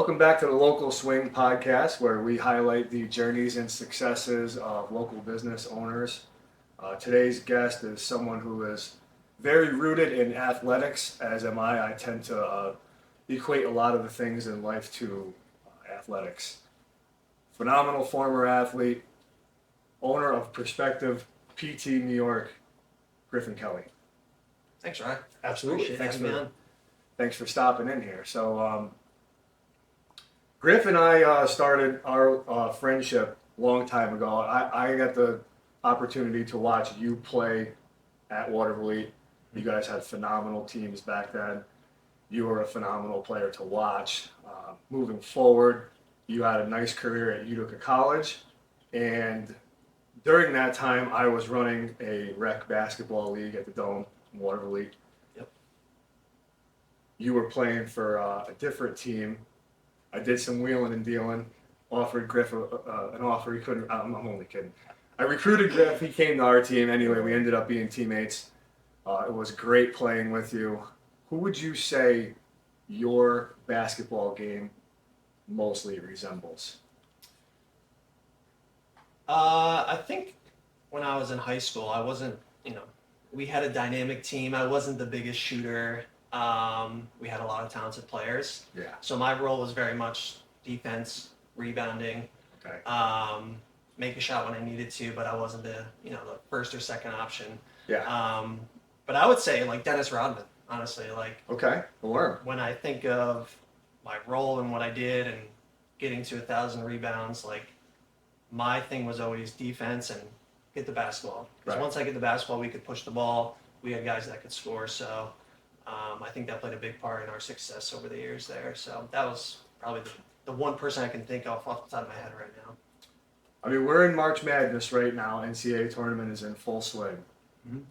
Welcome back to the Local Swing Podcast, where we highlight the journeys and successes of local business owners. Today's guest is someone who is very rooted in athletics, as am I. I tend to equate a lot of the things in life to athletics. Phenomenal former athlete, owner of Perspective PT New York, Griffin Kelly. Thanks, Ryan. Absolutely. Appreciate Thanks for stopping in here. So, Griff and I started our friendship a long time ago. I got the opportunity to watch you play at Waterville. You guys had phenomenal teams back then. You were a phenomenal player to watch. Moving forward, you had a nice career at Utica College, and during that time, I was running a rec basketball league at the Dome in Waterville. Yep. You were playing for a different team. I did some wheeling and dealing, offered Griff an offer he couldn't. I'm only kidding. I recruited Griff. He came to our team. Anyway, we ended up being teammates. It was great playing with you. Who would you say your basketball game mostly resembles? I think when I was in high school, I wasn't, we had a dynamic team. I wasn't the biggest shooter. We had a lot of talented players. Yeah. So my role was very much defense, rebounding, Okay. make a shot when I needed to, but I wasn't the first or second option. Yeah. But I would say like Dennis Rodman, honestly, Okay. The worm. when I think of my role and what I did and getting to 1,000 rebounds, my thing was always defense and get the basketball. Because Right. once I get the basketball, we could push the ball. We had guys that could score. So I think that played a big part in our success over the years there. So that was probably the one person I can think of off the top of my head right now. I mean, we're in March Madness right now. NCAA tournament is in full swing. Mm-hmm.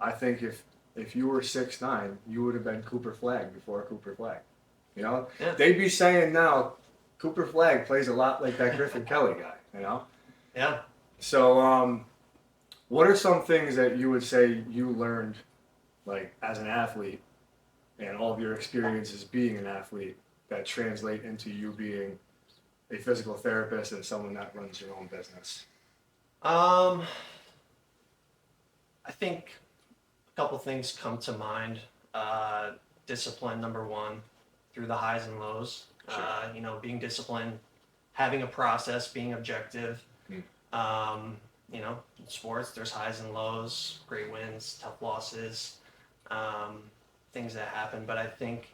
I think if you were 6'9", you would have been Cooper Flagg before Cooper Flagg. Yeah. They'd be saying now, Cooper Flagg plays a lot like that Griffin Kelly guy. Yeah. So, what are some things that you would say you learned, as an athlete, and all of your experiences being an athlete, that translate into you being a physical therapist and someone that runs your own business? I think a couple things come to mind. Discipline, number one, through the highs and lows. Sure. Being disciplined, having a process, being objective. In sports, there's highs and lows, great wins, tough losses, things that happen. But I think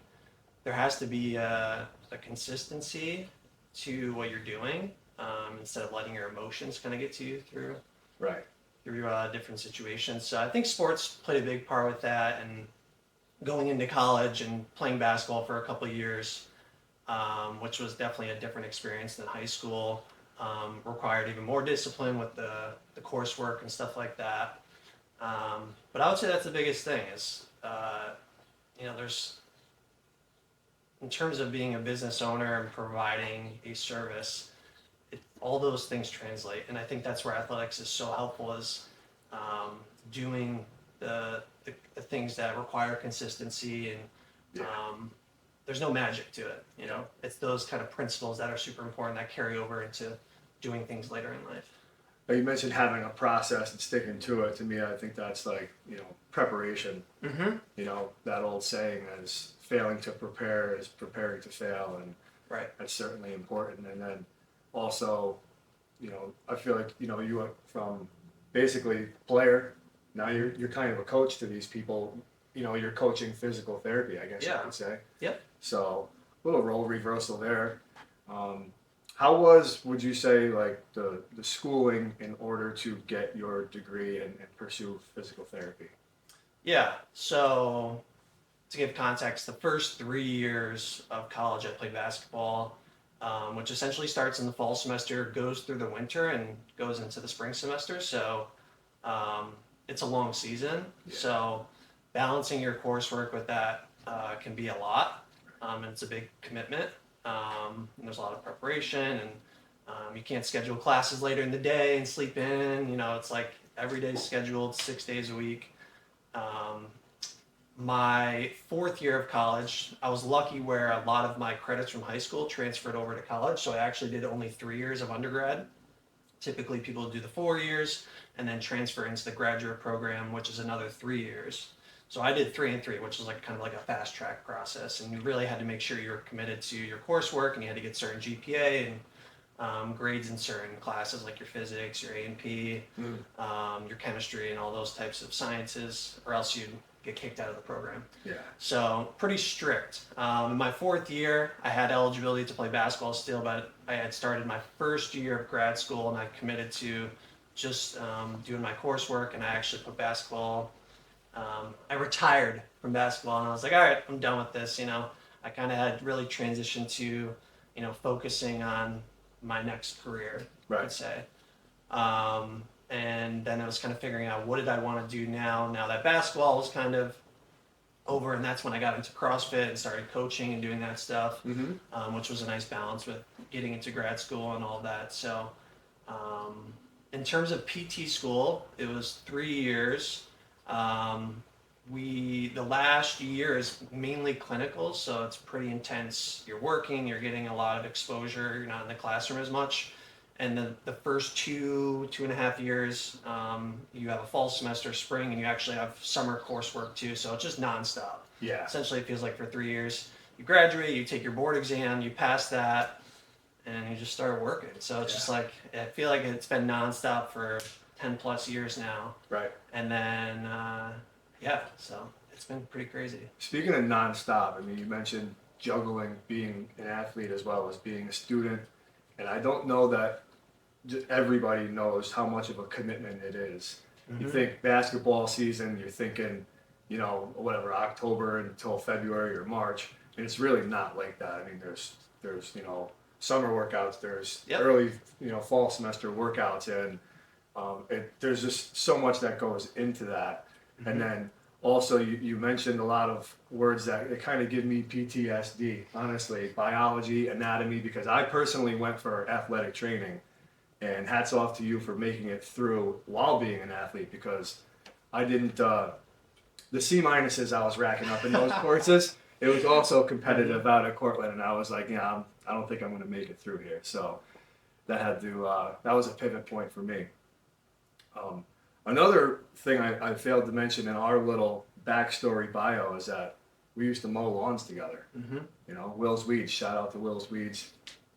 there has to be a consistency to what you're doing, instead of letting your emotions kind of get to you through Right. different situations. So I think sports played a big part with that, and going into college and playing basketball for a couple of years, which was definitely a different experience than high school. Required even more discipline with the coursework and stuff like that. But I would say that's the biggest thing is, there's, in terms of being a business owner and providing a service, all those things translate. And I think that's where athletics is so helpful is doing the things that require consistency and there's no magic to it. It's those kind of principles that are super important that carry over into doing things later in life. Now, you mentioned having a process and sticking to it. To me, I think that's preparation. Mm-hmm. That old saying is failing to prepare is preparing to fail, and Right. that's certainly important. And then also, I feel like, you went from basically player, now you're kind of a coach to these people. You're coaching physical therapy, I guess you could say. Yep. So a little role reversal there. How would you say, the schooling in order to get your degree and pursue physical therapy? Yeah. So to give context, the first 3 years of college I played basketball, which essentially starts in the fall semester, goes through the winter, and goes into the spring semester. So it's a long season. Yeah. So balancing your coursework with that can be a lot, and it's a big commitment. And there's a lot of preparation, and you can't schedule classes later in the day and sleep in. It's like every day's scheduled 6 days a week. my fourth year of college, I was lucky where a lot of my credits from high school transferred over to college. So I actually did only 3 years of undergrad. Typically, people do the 4 years and then transfer into the graduate program, which is another 3 years. So I did 3 and 3, which is like kind of like a fast track process. And you really had to make sure you were committed to your coursework, and you had to get certain GPA and grades in certain classes like your physics, your A&P, your chemistry, and all those types of sciences, or else you'd get kicked out of the program. Yeah. So pretty strict. In my fourth year, I had eligibility to play basketball still, but I had started my first year of grad school, and I committed to just doing my coursework, and I actually put basketball. I retired from basketball, and I was like, all right, I'm done with this. I kind of had really transitioned to, focusing on my next career, Right. I'd say. And then I was kind of figuring out what did I want to do now that basketball was kind of over, and that's when I got into CrossFit and started coaching and doing that stuff, which was a nice balance with getting into grad school and all that. So in terms of PT school, it was 3 years. The last year is mainly clinical, so it's pretty intense. You're working, you're getting a lot of exposure, you're not in the classroom as much. And then the first 2.5 years, you have a fall semester, spring, and you actually have summer coursework too, so it's just nonstop. Yeah. Essentially, it feels like for 3 years, you graduate, you take your board exam, you pass that, and you just start working. So it's just like, I feel like it's been nonstop for 10 plus years now. Right. And then, so it's been pretty crazy. Speaking of nonstop, I mean, you mentioned juggling being an athlete as well as being a student, and I don't know that just everybody knows how much of a commitment it is. You think basketball season, you're thinking, whatever, October until February or March, and it's really not like that. I mean, there's summer workouts, there's early, fall semester workouts, and there's just so much that goes into that. And then also you mentioned a lot of words that it kind of give me PTSD, honestly, biology, anatomy, because I personally went for athletic training, and hats off to you for making it through while being an athlete, because I didn't, the C minuses I was racking up in those courses, it was also competitive out at Cortland, and I was like, I don't think I'm going to make it through here. So that was a pivot point for me. Another thing I failed to mention in our little backstory bio is that we used to mow lawns together. Will's Weeds, shout out to Will's Weeds.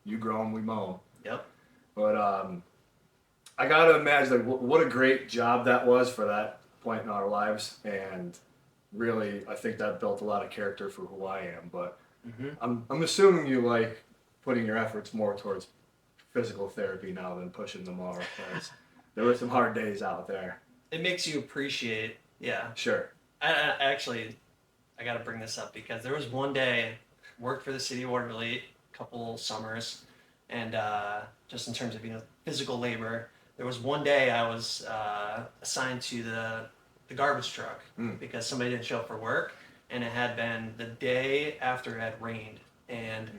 You grow them, we mow them. Yep. But I gotta imagine what a great job that was for that point in our lives, and really I think that built a lot of character for who I am. But I'm assuming you like putting your efforts more towards physical therapy now than pushing the mower, because there were some hard days out there. It makes you appreciate, Sure. I got to bring this up because there was one day, worked for the city of Waterville a couple summers, and just in terms of physical labor, there was one day I was assigned to the garbage truck because somebody didn't show up for work, and it had been the day after it had rained, and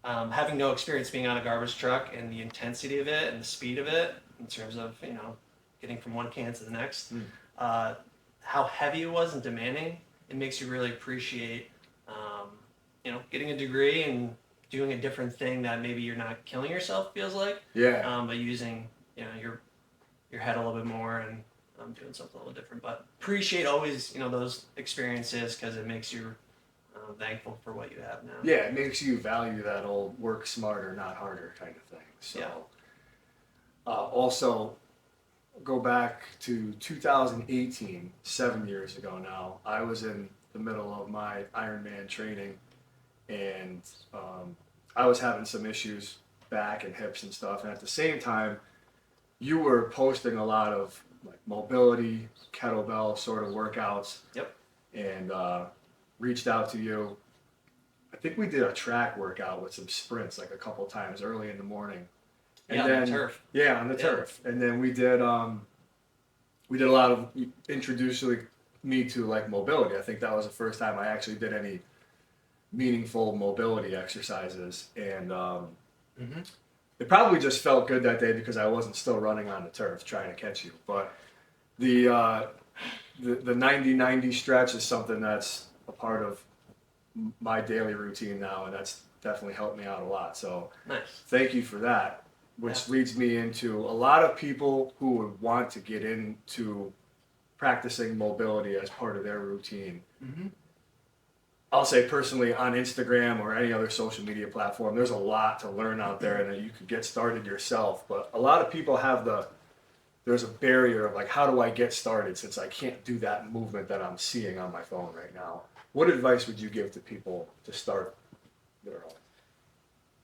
having no experience being on a garbage truck and the intensity of it and the speed of it in terms of getting from one can to the next, how heavy it was and demanding, it makes you really appreciate getting a degree and doing a different thing that maybe you're not killing yourself, feels like, but using your head a little bit more and doing something a little different. But appreciate always those experiences, because it makes you thankful for what you have now. Yeah, it makes you value that old work smarter, not harder kind of thing. So also go back to 2018, 7 years ago now. I was in the middle of my Ironman training, and I was having some issues, back and hips and stuff. And at the same time, you were posting a lot of like mobility, kettlebell sort of workouts. Yep. And reached out to you. I think we did a track workout with some sprints like a couple times early in the morning. And on the turf. Yeah, on the turf. And then we did a lot of introducing me to like mobility. I think that was the first time I actually did any meaningful mobility exercises, and it probably just felt good that day because I wasn't still running on the turf trying to catch you. But the the 90-90 stretch is something that's a part of my daily routine now, and that's definitely helped me out a lot. So Nice. thank you for that, which Yeah. leads me into a lot of people who would want to get into practicing mobility as part of their routine. Mm-hmm. I'll say personally on Instagram or any other social media platform, there's a lot to learn out there and that you could get started yourself. But a lot of people have there's a barrier of like, how do I get started since I can't do that movement that I'm seeing on my phone right now? What advice would you give to people to start their own?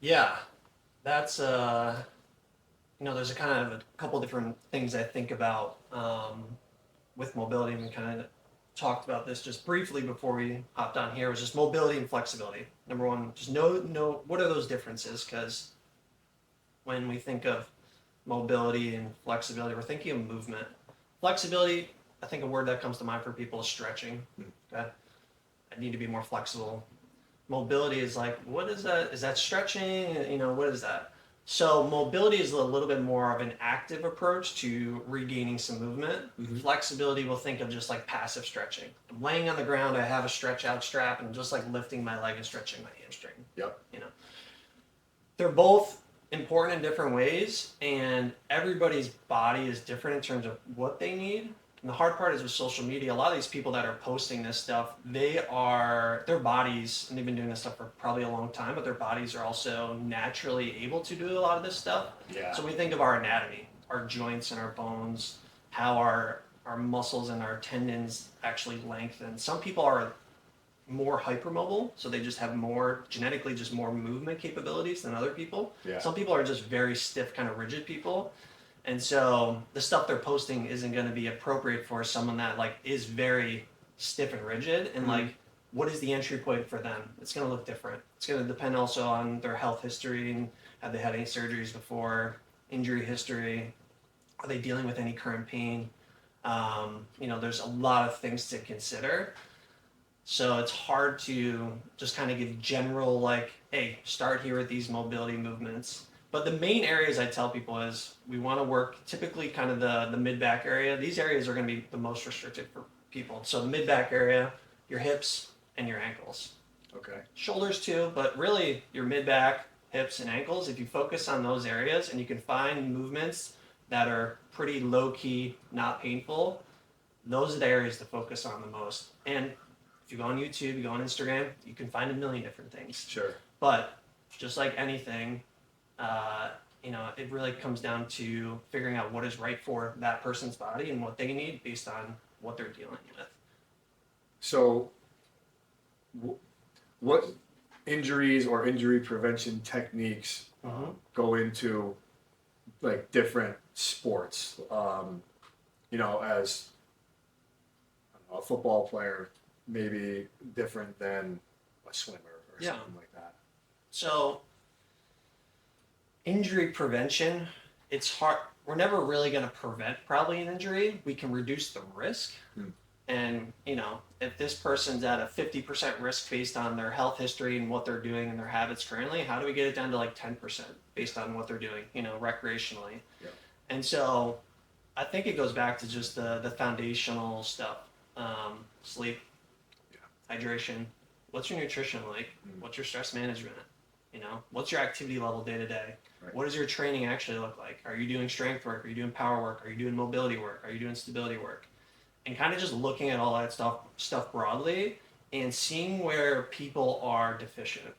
Yeah, that's there's a kind of a couple different things I think about with mobility, and we kind of talked about this just briefly before we hopped on here. Was just mobility and flexibility. Number one, just know what are those differences, because when we think of mobility and flexibility, we're thinking of movement. Flexibility, I think a word that comes to mind for people is stretching. Okay, I need to be more flexible. Mobility is like, what is that? Is that stretching? What is that? So mobility is a little bit more of an active approach to regaining some movement. Mm-hmm. Flexibility, we'll think of just like passive stretching. I'm laying on the ground, I have a stretch out strap, and just like lifting my leg and stretching my hamstring. Yep. They're both important in different ways, and everybody's body is different in terms of what they need. And the hard part is with social media, a lot of these people that are posting this stuff, their bodies, and they've been doing this stuff for probably a long time, but their bodies are also naturally able to do a lot of this stuff. Yeah. So we think of our anatomy, our joints and our bones, how our muscles and our tendons actually lengthen. Some people are more hypermobile, so they just have more genetically just more movement capabilities than other people. Yeah. Some people are just very stiff, kind of rigid people. And so the stuff they're posting isn't going to be appropriate for someone that like is very stiff and rigid. And like, what is the entry point for them? It's going to look different. It's going to depend also on their health history and have they had any surgeries before, injury history, are they dealing with any current pain? There's a lot of things to consider. So it's hard to just kind of give general like, hey, start here with these mobility movements. But the main areas I tell people is we want to work typically kind of the mid-back area. These areas are going to be the most restricted for people. So the mid-back area, your hips and your ankles. Okay. Shoulders too, but really your mid-back, hips, and ankles, if you focus on those areas and you can find movements that are pretty low-key, not painful, those are the areas to focus on the most. And if you go on YouTube, you go on Instagram, you can find a million different things. Sure. But just like anything, it really comes down to figuring out what is right for that person's body and what they need based on what they're dealing with. So, what injuries or injury prevention techniques go into like different sports? As a football player, maybe different than a swimmer or something like that. So, injury prevention, it's hard. We're never really going to prevent probably an injury. We can reduce the risk. And, if this person's at a 50% risk based on their health history and what they're doing and their habits currently, how do we get it down to like 10% based on what they're doing, recreationally? Yeah. And so I think it goes back to just the foundational stuff. Sleep, hydration, what's your nutrition like? What's your stress management? What's your activity level day to day? What does your training actually look like? Are you doing strength work? Are you doing power work? Are you doing mobility work? Are you doing stability work? And kind of just looking at all that stuff broadly and seeing where people are deficient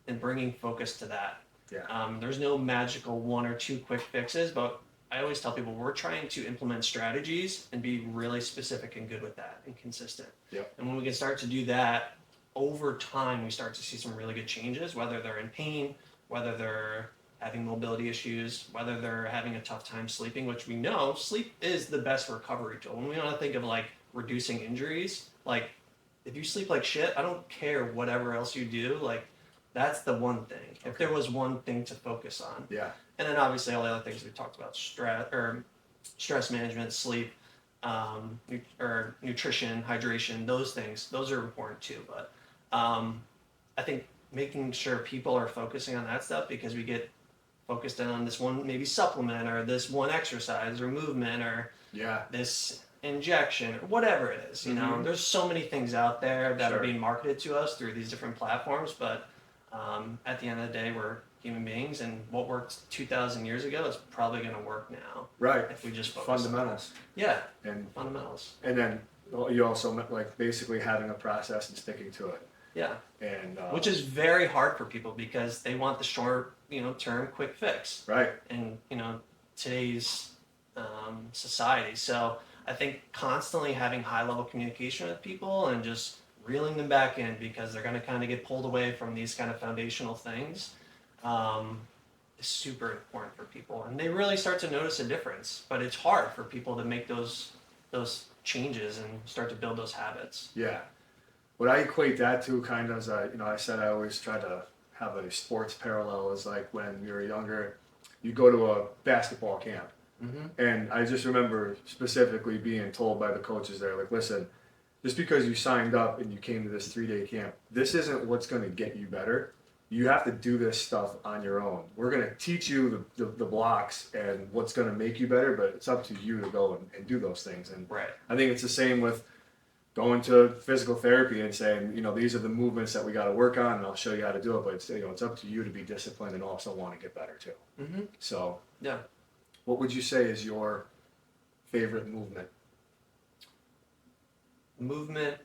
and bringing focus to that. Yeah. There's no magical one or two quick fixes, but I always tell people we're trying to implement strategies and be really specific and good with that and consistent. Yep. And when we can start to do that, over time we start to see some really good changes, whether they're in pain, whether they're having mobility issues, whether they're having a tough time sleeping, which we know sleep is the best recovery tool. When we want to think of like reducing injuries, like if you sleep like shit, I don't care whatever else you do, like that's the one thing. Okay. If there was one thing to focus on. Yeah. And then obviously all the other things we talked about, stress management, sleep, or nutrition, hydration, those things, those are important too. But I think making sure people are focusing on that stuff, because we get focused in on this one maybe supplement or this one exercise or movement or this injection, or whatever it is. You know, there's so many things out there that are being marketed to us through these different platforms, but at the end of the day, we're human beings, and what worked 2,000 years ago is probably going to work now. Right. If we just focus Fundamentals. Yeah. And fundamentals. And then you also like basically having a process and sticking to it. Yeah. And which is very hard for people because they want the short, term quick fix. Right. And today's society. So I think constantly having high level communication with people and just reeling them back in because they're going to kind of get pulled away from these kind of foundational things is super important for people, and they really start to notice a difference. But it's hard for people to make those changes and start to build those habits. Yeah. What I equate that to kind of as I said I always try to have a sports parallel is like when you're younger, you go to a basketball camp. And I just remember specifically being told by the coaches there, like, listen, just because you signed up and you came to this 3-day camp, this isn't what's going to get you better. You have to do this stuff on your own. We're going to teach you the blocks and what's going to make you better, but it's up to you to go and do those things. And right. I think it's the same with going to physical therapy and saying, these are the movements that we got to work on, and I'll show you how to do it. But it's up to you to be disciplined and also want to get better too. So yeah. What would you say is your favorite movement? Movement,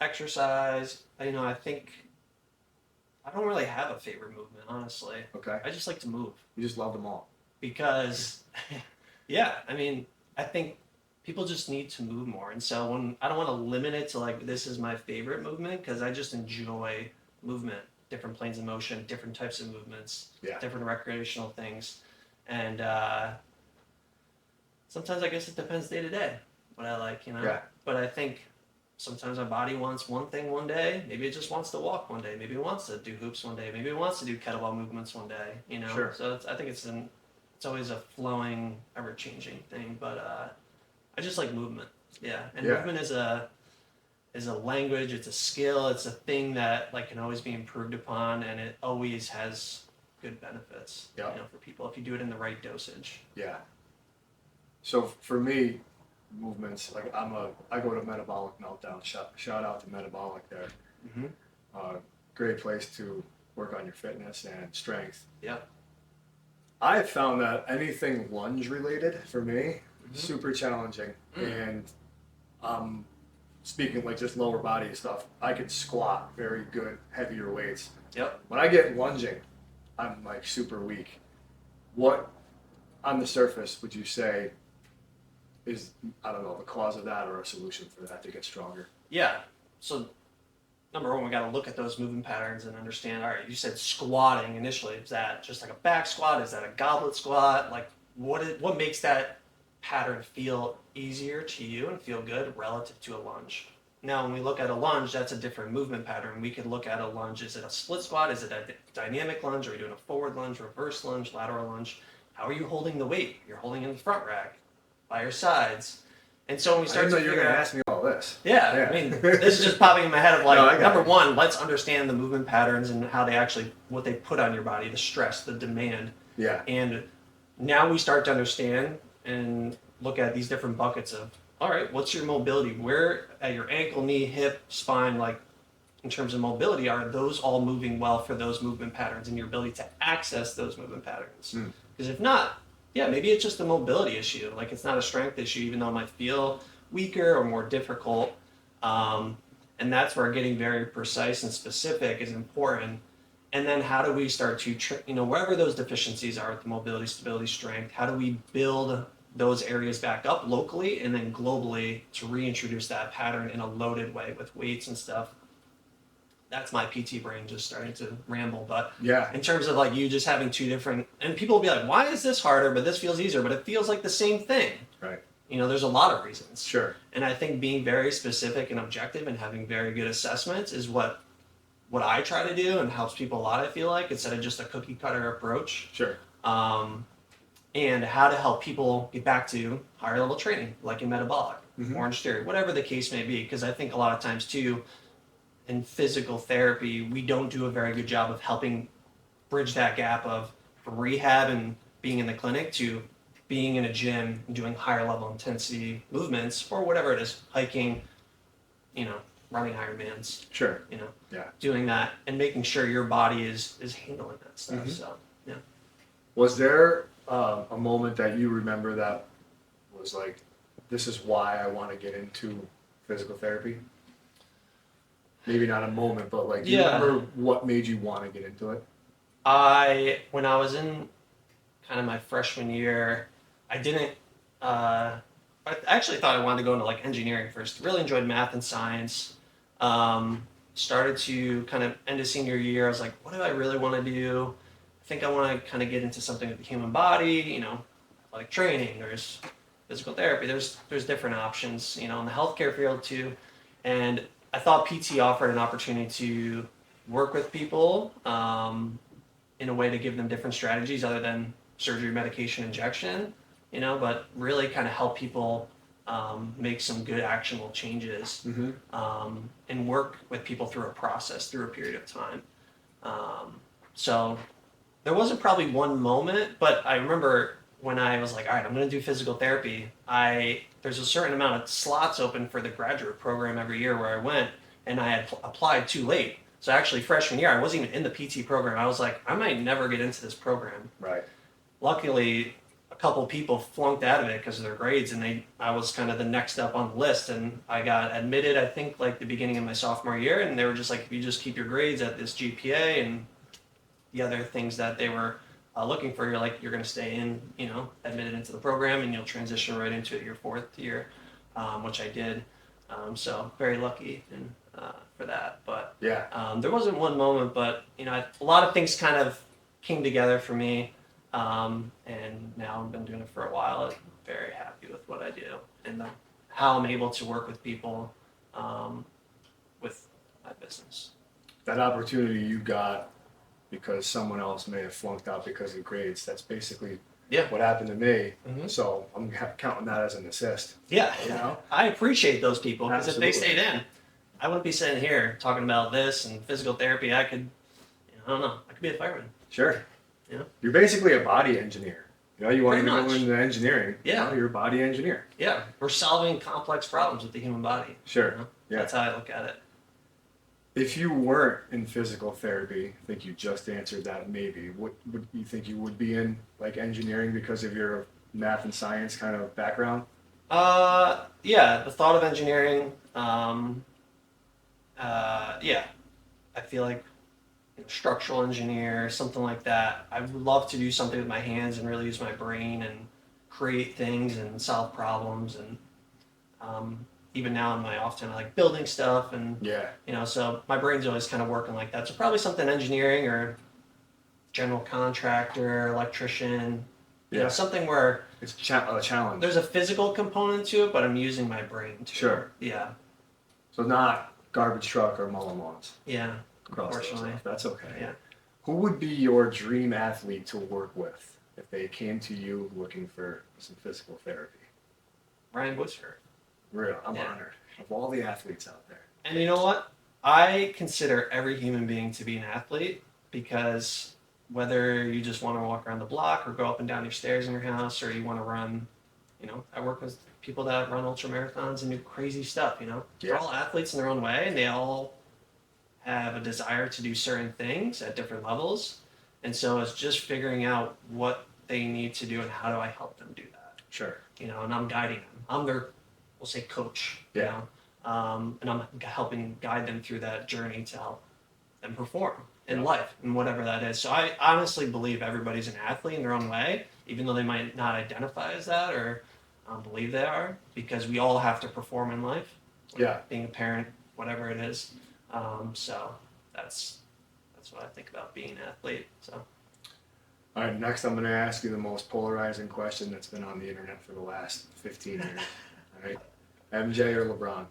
exercise. I think I don't really have a favorite movement, honestly. Okay. I just like to move. You just love them all. Because, yeah, I think people just need to move more. And so I don't want to limit it to like, this is my favorite movement, because I just enjoy movement, different planes of motion, different types of movements, different recreational things. And sometimes I guess it depends day to day what I like, Yeah. But I think sometimes my body wants one thing one day. Maybe it just wants to walk one day. Maybe it wants to do hoops one day. Maybe it wants to do kettlebell movements one day. Sure. So I think it's always a flowing, ever-changing thing. But I just like movement. Yeah, and movement is a language. It's a skill. It's a thing that can always be improved upon, and it always has good benefits. For people if you do it in the right dosage. Yeah. So for me, movements I go to Metabolic Meltdown. Shout out to Metabolic there. Great place to work on your fitness and strength. Yeah. I've found that anything lunge related for me super challenging. And speaking just lower body stuff, I can squat very good, heavier weights. Yep. When I get lunging, I'm super weak. What on the surface would you say is, I don't know, the cause of that or a solution for that to get stronger? Yeah. So number one, we got to look at those movement patterns and understand, all right, you said squatting initially. Is that just like a back squat? Is that a goblet squat? What makes that pattern feel easier to you and feel good relative to a lunge? Now, when we look at a lunge, that's a different movement pattern. We could look at a lunge. Is it a split squat? Is it a dynamic lunge? Are you doing a forward lunge, reverse lunge, lateral lunge? How are you holding the weight? You're holding in the front rack, by your sides. And so when we start I to didn't know you were going to ask me all this. Yeah, this is just popping in my head of number it. one, let's understand the movement patterns and how what they put on your body, the stress, the demand. Yeah. And now we start to understand and look at these different buckets of, all right, what's your mobility? Where at your ankle, knee, hip, spine, in terms of mobility, are those all moving well for those movement patterns and your ability to access those movement patterns? Because if not, maybe it's just a mobility issue. It's not a strength issue, even though it might feel weaker or more difficult. And that's where getting very precise and specific is important. And then how do we start to, wherever those deficiencies are with the mobility, stability, strength, how do we build those areas back up locally and then globally to reintroduce that pattern in a loaded way with weights and stuff? That's my PT brain just starting to ramble. But in terms of you just having two different, and people will be like, why is this harder, but this feels easier, but it feels like the same thing. Right. There's a lot of reasons. Sure. And I think being very specific and objective and having very good assessments is what I try to do and helps people a lot, I feel like, instead of just a cookie cutter approach. Sure. And how to help people get back to higher level training, like in metabolic, Orange Theory, whatever the case may be. Because I think a lot of times too, in physical therapy, we don't do a very good job of helping bridge that gap of from rehab and being in the clinic to being in a gym and doing higher level intensity movements for whatever it is, hiking, running Ironmans, Sure. Yeah. doing that and making sure your body is handling that stuff. Mhm. So yeah. Was there a moment that you remember that was like, this is why I want to get into physical therapy? Maybe not a moment, but like, do you Yeah. remember what made you want to get into it? When I was in kind of my freshman year, I didn't. I actually thought I wanted to go into like engineering first. Really enjoyed math and science. Started to kind of end of senior year. I was like, what do I really want to do? I think I want to kind of get into something with the human body. Like training. There's physical therapy. There's different options. In the healthcare field too, and I thought PT offered an opportunity to work with people in a way to give them different strategies other than surgery, medication, injection, but really kind of help people make some good actionable changes Mm-hmm. and work with people through a process, through a period of time. So there wasn't probably one moment, but I remember when I was like, all right, I'm going to do physical therapy. There's a certain amount of slots open for the graduate program every year where I went, and I had applied too late. So actually, freshman year, I wasn't even in the PT program. I was like, I might never get into this program. Right. Luckily, a couple people flunked out of it because of their grades, and I was kind of the next up on the list, and I got admitted, I think, like the beginning of my sophomore year, and they were just like, if you just keep your grades at this GPA and the other things that they were looking for, you're going to stay in, admitted into the program, and you'll transition right into it your fourth year, which I did. So very lucky for that. But Yeah. there wasn't one moment, but a lot of things kind of came together for me, and now I've been doing it for a while. I'm very happy with what I do and how I'm able to work with people with my business. That opportunity you got because someone else may have flunked out because of grades. That's basically Yeah. what happened to me. Mhm. So I'm counting that as an assist. Yeah, You know? I appreciate those people because if they Absolutely. stayed in, I wouldn't be sitting here talking about this and physical therapy. I could, I don't know, I could be a fireman. Sure. Yeah. You're basically a body engineer. You wanted to Pretty go much. into engineering. Yeah. You're a body engineer. Yeah, we're solving complex problems with the human body. Sure. Yeah. That's how I look at it. If you weren't in physical therapy, I think you just answered that maybe. What would you think you would be in, like engineering, because of your math and science kind of background? Yeah, the thought of engineering, yeah, I feel like structural engineer, something like that. I would love to do something with my hands and really use my brain and create things and solve problems. And even now in my off time, I like building stuff and Yeah. so my brain's always kind of working like that. So probably something engineering or general contractor, electrician, Yeah. something where It's a challenge. there's a physical component to it, but I'm using my brain too. Sure. Yeah. So not garbage truck or mowing lawns. Yeah. Cross those Unfortunately. off. That's okay. Yeah. Who would be your dream athlete to work with if they came to you looking for some physical therapy? Ryan Bushford. Real, I'm Yeah. honored. Of all the athletes out there. And you know what? I consider every human being to be an athlete because whether you just want to walk around the block or go up and down your stairs in your house or you want to run, I work with people that run ultra marathons and do crazy stuff, They're Yeah. all athletes in their own way and they all have a desire to do certain things at different levels. And so it's just figuring out what they need to do and how do I help them do that, Sure. and I'm guiding them. I'm their, we'll say, coach, Yeah. and I'm helping guide them through that journey to help them perform in Yeah. life and whatever that is. So I honestly believe everybody's an athlete in their own way, even though they might not identify as that or believe they are, because we all have to perform in life. Yeah. Being a parent, whatever it is. So that's what I think about being an athlete. So All right, next I'm going to ask you the most polarizing question that's been on the internet for the last 15 years. All right, MJ or LeBron?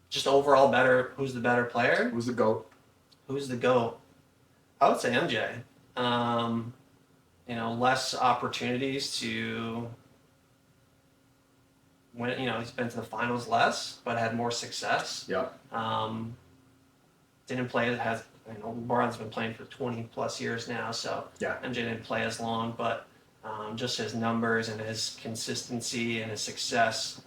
Just overall better. Who's the better player? Who's the GOAT? Who's the GOAT? I would say MJ. Less opportunities to win. He's been to the finals less, but had more success. Yep. Didn't play LeBron's been playing for 20 plus years now, so Yeah. MJ didn't play as long, but just his numbers and his consistency and his success,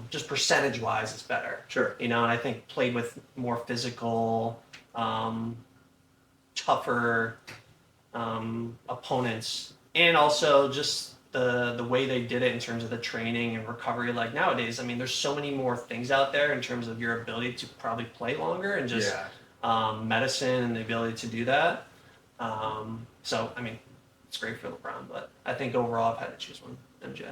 just percentage wise, is better. Sure. And I think played with more physical, tougher opponents, and also just the way they did it in terms of the training and recovery. Like nowadays, I mean, there's so many more things out there in terms of your ability to probably play longer and just medicine and the ability to do that. So, I mean, it's great for LeBron, but I think overall I've had to choose one, MJ.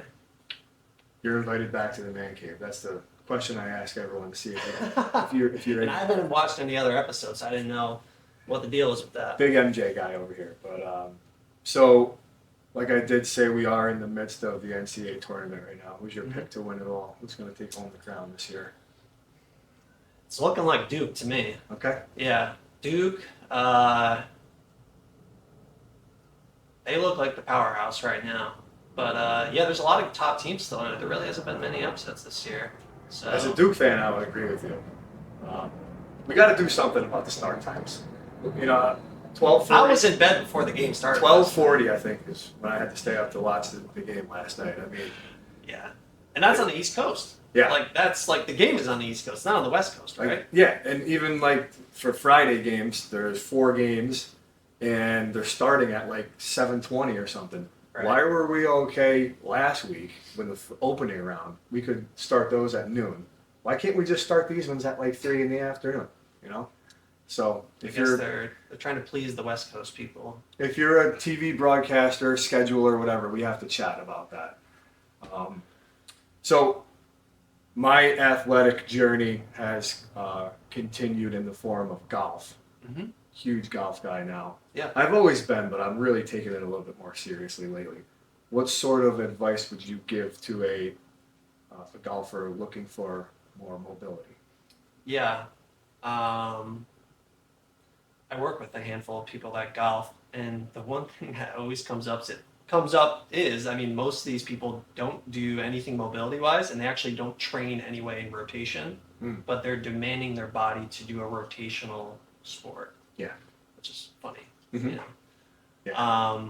You're invited back to the man cave. That's the question I ask everyone to see if you're And I haven't watched any other episodes, so I didn't know what the deal is with that. big MJ guy over here. But so, like I did say, we are in the midst of the NCAA tournament right now. Who's your pick to win it all? Who's going to take home the crown this year? It's looking like Duke to me. Okay. Yeah, Duke. They look like the powerhouse right now. But yeah, there's a lot of top teams still in it. There really hasn't been many upsets this year. So As a Duke fan, I would agree with you. We got to do something about the start times. 12:40. I was in bed before the game started. 12:40, I think, is when I had to stay up to watch the game last night. I mean, Yeah, and that's on the East Coast. Yeah. Like that's like the game is on the East Coast, not on the West Coast, right? like, yeah, and even like for Friday games, there's 4 games, and they're starting at like 7:20 or something. Right. Why were we okay last week with the opening round? We could start those at noon. Why can't we just start these ones at like 3 in the afternoon? So I if guess they're trying to please the West Coast people. if you're a TV broadcaster, scheduler, whatever, we have to chat about that. So my athletic journey has continued in the form of golf. Mm-hmm. Huge golf guy now. Yeah. I've always been, but I'm really taking it a little bit more seriously lately. What sort of advice would you give to a golfer looking for more mobility? Yeah. I work with a handful of people that golf, and the one thing that always comes up is, I mean, most of these people don't do anything mobility-wise, and they actually don't train anyway in rotation, but they're demanding their body to do a rotational sport. Yeah. Which is funny, Mhm. you know. Yeah.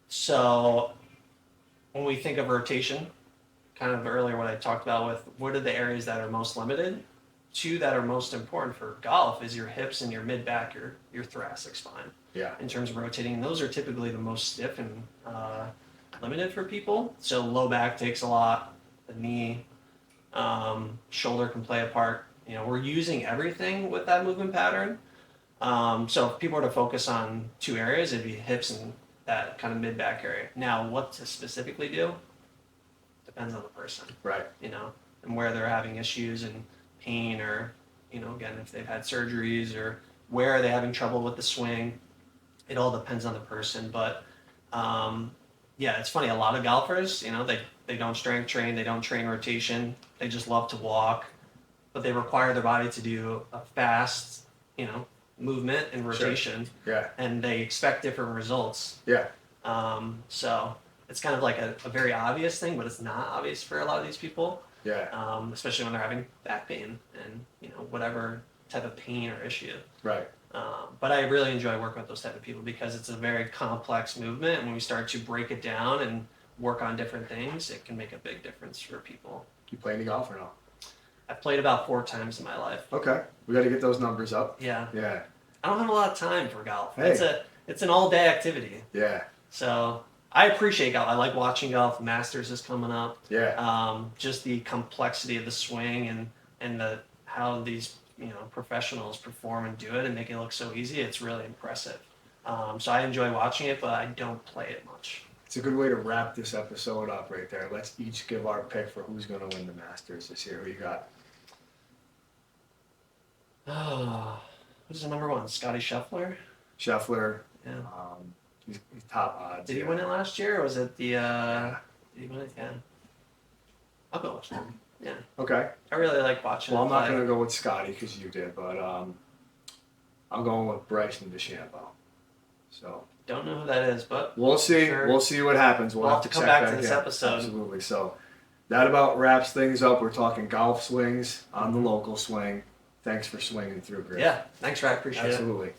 So when we think of rotation, kind of earlier what I talked about with what are the areas that are most limited, 2 that are most important for golf is your hips and your mid-back, your thoracic spine. Yeah. In terms of rotating, and those are typically the most stiff and limited for people. So low back takes a lot, the knee, shoulder can play a part. We're using everything with that movement pattern. So if people were to focus on 2 areas, it'd be hips and that kind of mid-back area. Now, what to specifically do depends on the person, Right. and where they're having issues and pain, or, again, if they've had surgeries, or where are they having trouble with the swing. It all depends on the person. But yeah, it's funny. A lot of golfers, they don't strength train, they don't train rotation. They just love to walk, but they require their body to do a fast, movement and rotation. Sure. Yeah. And they expect different results. Yeah. So it's kind of like a very obvious thing, but it's not obvious for a lot of these people. Yeah. Especially when they're having back pain and whatever type of pain or issue. Right. But I really enjoy working with those type of people because it's a very complex movement, and when we start to break it down and work on different things, it can make a big difference for people. You play any golf or no? I've played about 4 times in my life. Okay. We got to get those numbers up. Yeah. Yeah. I don't have a lot of time for golf. Hey. It's an all day activity. Yeah. So I appreciate golf. I like watching golf. Masters is coming up. Yeah. Just the complexity of the swing and how these professionals perform and do it and make it look so easy. It's really impressive. So I enjoy watching it, but I don't play it much. It's a good way to wrap this episode up right there. Let's each give our pick for who's going to win the Masters this year. Who you got? Oh, who's the number 1? Scotty Scheffler? Scheffler. Yeah. He's top odds. Did he win it last year, or was it the? Did he win it? Yeah. I'll go watch him. Yeah. Okay. I really like watching. Well, him I'm not play. going to go with Scotty because you did, but I'm going with Bryson DeChambeau. So Don't know who that is, but we'll see. Sure. We'll see what happens. We'll have to come check back to this in. episode. Absolutely. So that about wraps things up. We're talking golf swings on the local swing. thanks for swinging through, Griff. Yeah, thanks, Ryan. Appreciate it. Absolutely.